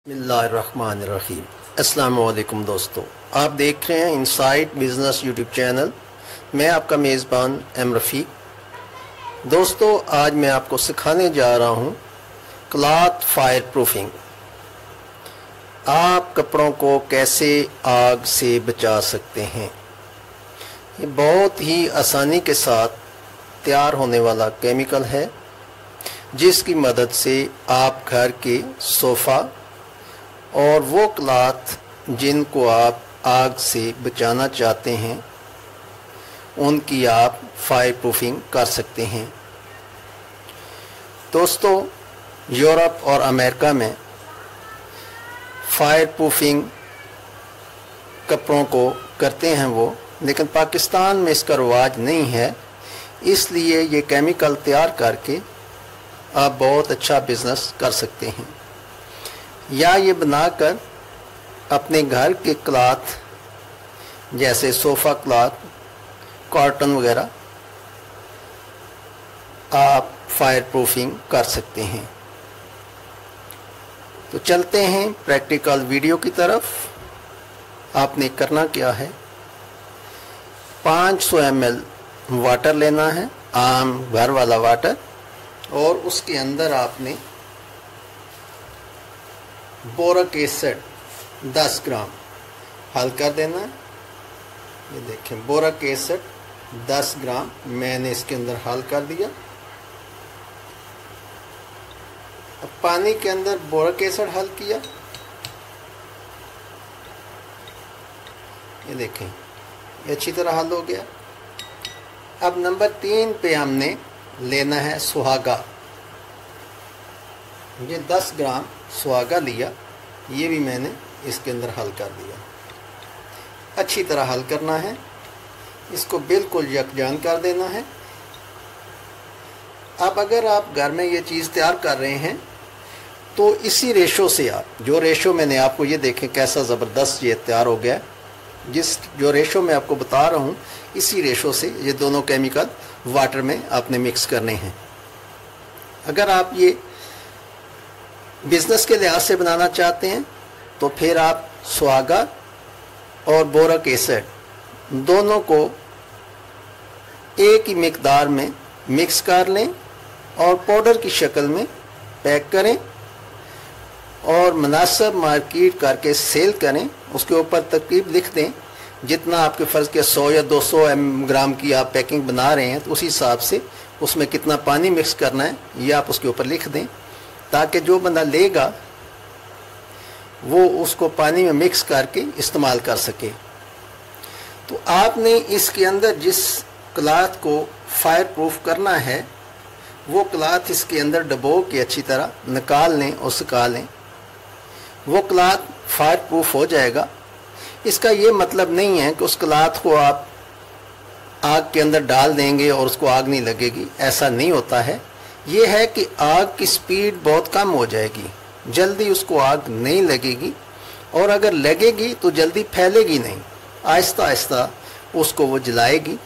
बिस्मिल्लाहिर्रहमानिर्रहीम। अस्सलाम वालेकुम दोस्तों, आप देख रहे हैं इनसाइट बिजनेस यूट्यूब चैनल। मैं आपका मेज़बान एम रफ़ीक। दोस्तों, आज मैं आपको सिखाने जा रहा हूं क्लॉथ फायर प्रूफिंग। आप कपड़ों को कैसे आग से बचा सकते हैं। ये बहुत ही आसानी के साथ तैयार होने वाला केमिकल है, जिसकी मदद से आप घर के सोफ़ा और वो क्लॉथ जिनको आप आग से बचाना चाहते हैं उनकी आप फायर प्रूफिंग कर सकते हैं। दोस्तों, यूरोप और अमेरिका में फायर प्रूफिंग कपड़ों को करते हैं वो, लेकिन पाकिस्तान में इसका रवाज नहीं है। इसलिए ये केमिकल तैयार करके आप बहुत अच्छा बिजनेस कर सकते हैं, या ये बनाकर अपने घर के क्लॉथ जैसे सोफ़ा क्लॉथ, कॉटन वगैरह आप फायर प्रूफिंग कर सकते हैं। तो चलते हैं प्रैक्टिकल वीडियो की तरफ। आपने करना क्या है, 500 ml वाटर लेना है, आम घर वाला वाटर, और उसके अंदर आपने बोरिक एसिड 10 ग्राम हल कर देना है। ये देखें, बोरिक एसिड 10 ग्राम मैंने इसके अंदर हल कर दिया। अब पानी के अंदर बोरिक एसिड हल किया, ये देखें ये अच्छी तरह हल हो गया। अब नंबर 3 पे हमने लेना है सुहागा। ये 10 ग्राम सुहागा लिया, ये भी मैंने इसके अंदर हल कर दिया। अच्छी तरह हल करना है, इसको बिल्कुल यकजान कर देना है। अब अगर आप घर में ये चीज़ तैयार कर रहे हैं तो इसी रेशो से आप, जो रेशो मैंने आपको, ये देखें कैसा ज़बरदस्त ये तैयार हो गया, जो रेशो मैं आपको बता रहा हूँ इसी रेशो से ये दोनों केमिकल वाटर में आपने मिक्स करने हैं। अगर आप ये बिजनेस के लिहाज से बनाना चाहते हैं तो फिर आप सुहागा और बोरिक एसिड दोनों को एक ही मिकदार में मिक्स कर लें और पाउडर की शक्ल में पैक करें और मुनासिब मार्केट करके सेल करें। उसके ऊपर तकरीब लिख दें, जितना आपके फ़र्ज़ के 100 या 200 ग्राम की आप पैकिंग बना रहे हैं तो उसी हिसाब से उसमें कितना पानी मिक्स करना है ये आप उसके ऊपर लिख दें, ताकि जो बंदा लेगा वो उसको पानी में मिक्स करके इस्तेमाल कर सके। तो आपने इसके अंदर जिस क्लॉथ को फायर प्रूफ करना है वो क्लॉथ इसके अंदर डबो के अच्छी तरह निकाल लें और सुखा लें। वो क्लॉथ फायर प्रूफ हो जाएगा। इसका ये मतलब नहीं है कि उस क्लॉथ को आप आग के अंदर डाल देंगे और उसको आग नहीं लगेगी, ऐसा नहीं होता है। ये है कि आग की स्पीड बहुत कम हो जाएगी, जल्दी उसको आग नहीं लगेगी, और अगर लगेगी तो जल्दी फैलेगी नहीं, आहिस्ता आहिस्ता उसको वो जलाएगी।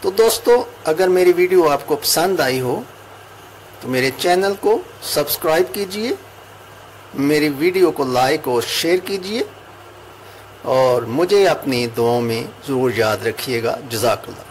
तो दोस्तों, अगर मेरी वीडियो आपको पसंद आई हो तो मेरे चैनल को सब्सक्राइब कीजिए, मेरी वीडियो को लाइक और शेयर कीजिए, और मुझे अपनी दुआओं में ज़रूर याद रखिएगा। जज़ाकल्लाह।